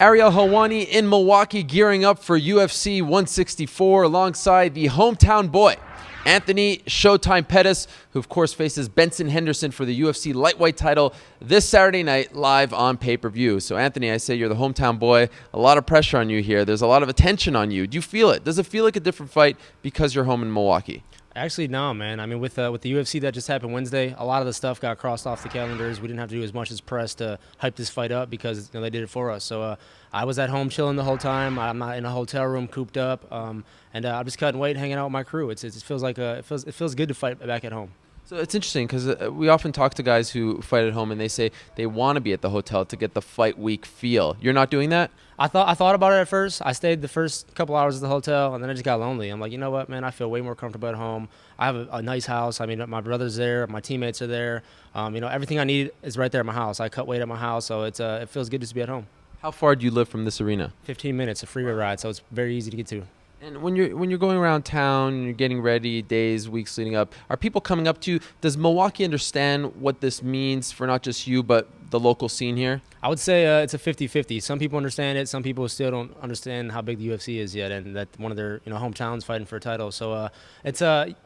Ariel Helwani in Milwaukee gearing up for UFC 164 alongside the hometown boy, Anthony Showtime Pettis, who of course faces Benson Henderson for the UFC lightweight title this Saturday night live on pay-per-view. So Anthony, I say you're the hometown boy. A lot of pressure on you here. There's a lot of attention on you. Do you feel it? Does it feel like a different fight because you're home in Milwaukee? Actually, no, man. I mean, with the UFC that just happened Wednesday, a lot of the stuff got crossed off the calendars. We didn't have to do as much as press to hype this fight up because they did it for us. So I was at home chilling the whole time. I'm not in a hotel room cooped up, and I'm just cutting weight, hanging out with my crew. It feels like it feels good to fight back at home. So it's interesting because we often talk to guys who fight at home and they say they want to be at the hotel to get the fight week feel. You're not doing that? I thought about it at first. I stayed the first couple hours at the hotel, and then I just got lonely. I'm like, you know what, man? I feel way more comfortable at home. I have a nice house. I mean, my brother's there. My teammates are there. Everything I need is right there at my house. I cut weight at my house, so it feels good just to be at home. How far do you live from this arena? 15 minutes, a freeway ride, so it's very easy to get to. And when you're going around town, you're getting ready, days, weeks leading up, are people coming up to you? Does Milwaukee understand what this means for not just you, but the local scene here? I would say it's a 50-50. Some people understand it. Some people still don't understand how big the UFC is yet, and that one of their hometowns fighting for a title. So it's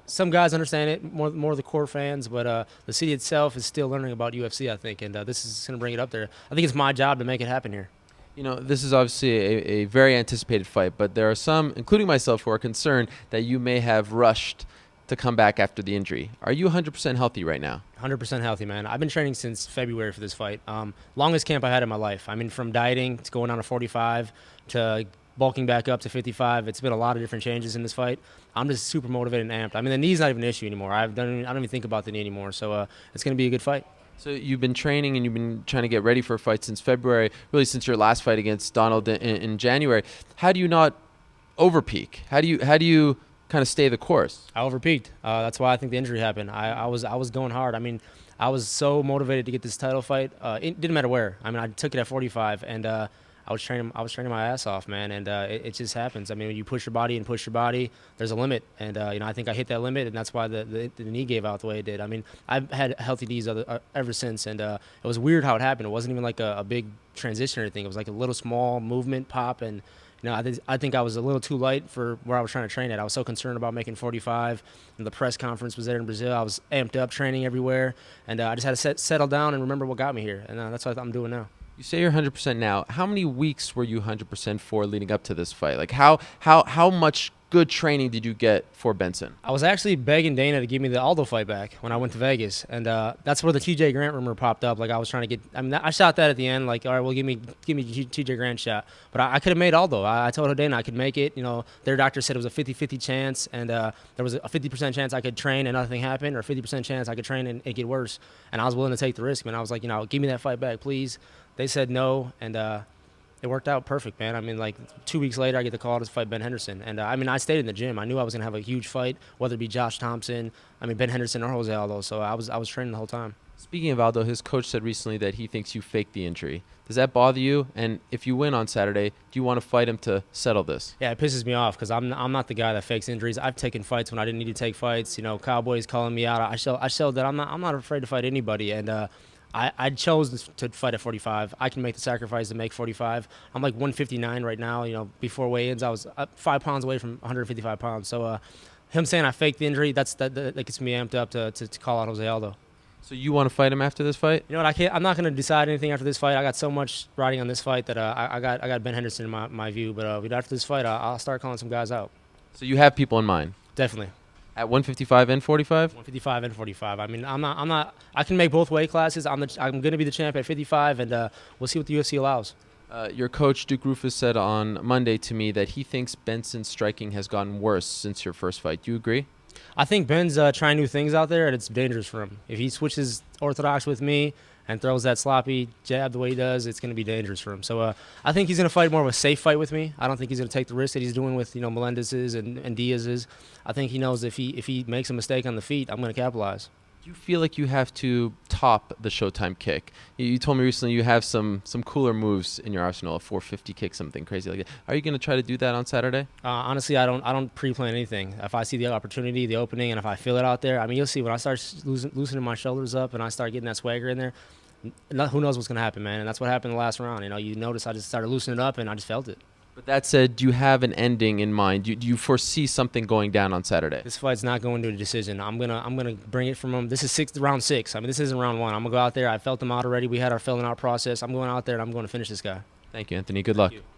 some guys understand it, more the core fans, but the city itself is still learning about UFC, I think, and this is going to bring it up there. I think it's my job to make it happen here. This is obviously a very anticipated fight, but there are some, including myself, who are concerned that you may have rushed to come back after the injury. Are you 100% healthy right now? 100% healthy, man. I've been training since February for this fight. Longest camp I had in my life. I mean, from dieting to going down to 45 to bulking back up to 55. It's been a lot of different changes in this fight. I'm just super motivated and amped. I mean, the knee's not even an issue anymore. I don't even think about the knee anymore. So it's going to be a good fight. So you've been training and you've been trying to get ready for a fight since February, really since your last fight against Donald in January. How do you not overpeak? How do you kind of stay the course? I overpeaked. That's why I think the injury happened. I was going hard. I mean, I was so motivated to get this title fight. It didn't matter where. I mean, I took it at 45, and I was training my ass off, man. And it just happens. I mean, when you push your body, there's a limit. And I think I hit that limit, and that's why the knee gave out the way it did. I mean, I've had healthy knees ever since, and it was weird how it happened. It wasn't even like a big transition or anything. It was like a little small movement pop, and I think I was a little too light for where I was trying to train at. I was so concerned about making 45, and the press conference was there in Brazil. I was amped up, training everywhere, and I just had to settle down and remember what got me here, and that's what I'm doing now. You say you're 100% now. How many weeks were you 100% for leading up to this fight? Like how much good training did you get for Benson? I was actually begging Dana to give me the Aldo fight back when I went to Vegas, and that's where the TJ Grant rumor popped up. Like I was trying to get. I mean, I shot that at the end. Like, all right, well, give me TJ Grant shot, but I could have made Aldo. I told Dana I could make it. Their doctor said it was a 50-50 chance, and there was a 50% chance I could train and nothing happened, or a 50% chance I could train and it get worse. And I was willing to take the risk, man. I was like, give me that fight back, please. They said no, and it worked out perfect, man. I mean, like 2 weeks later, I get the call to fight Ben Henderson. And I stayed in the gym. I knew I was going to have a huge fight, whether it be Josh Thompson, Ben Henderson, or Jose Aldo. So I was training the whole time. Speaking of Aldo, his coach said recently that he thinks you faked the injury. Does that bother you? And if you win on Saturday, do you want to fight him to settle this? Yeah, it pisses me off because I'm not the guy that fakes injuries. I've taken fights when I didn't need to take fights. Cowboys calling me out. I showed that I'm not afraid to fight anybody. And I chose to fight at 45. I can make the sacrifice to make 45. I'm like 159 right now. Before weigh-ins, I was 5 pounds away from 155 pounds. So him saying I faked the injury, that gets me amped up to call out Jose Aldo. So you want to fight him after this fight? You know what? I'm not going to decide anything after this fight. I got so much riding on this fight that I got Ben Henderson in my view. But after this fight, I'll start calling some guys out. So you have people in mind? Definitely. At 155 and 45? 155 and 45. I mean, I'm not. I can make both weight classes. I'm going to be the champ at 55, and we'll see what the UFC allows. Your coach, Duke Rufus, said on Monday to me that he thinks Benson's striking has gotten worse since your first fight. Do you agree? I think Ben's trying new things out there, and it's dangerous for him. If he switches orthodox with me and throws that sloppy jab the way he does, it's going to be dangerous for him. So I think he's going to fight more of a safe fight with me. I don't think he's going to take the risk that he's doing with Melendez's and Diaz's. I think he knows if he makes a mistake on the feet, I'm going to capitalize. Do you feel like you have to top the Showtime kick? You told me recently you have some cooler moves in your arsenal, a 450 kick, something crazy like that. Are you going to try to do that on Saturday? Honestly, I don't pre-plan anything. If I see the opportunity, the opening, and if I feel it out there, I mean, you'll see when I start loosening my shoulders up and I start getting that swagger in there, who knows what's gonna happen, man. And that's what happened in the last round. You know, you notice I just started loosening up, and I just felt it. But that said, do you have an ending in mind? Do you foresee something going down on Saturday? This fight's not going to a decision. I'm gonna bring it from him. This is round 6. I mean, this isn't round 1. I'm gonna go out there. I felt him out already. We had our filling out process. I'm going out there and I'm going to finish this guy. Thank you, Anthony. Good luck. Thank you.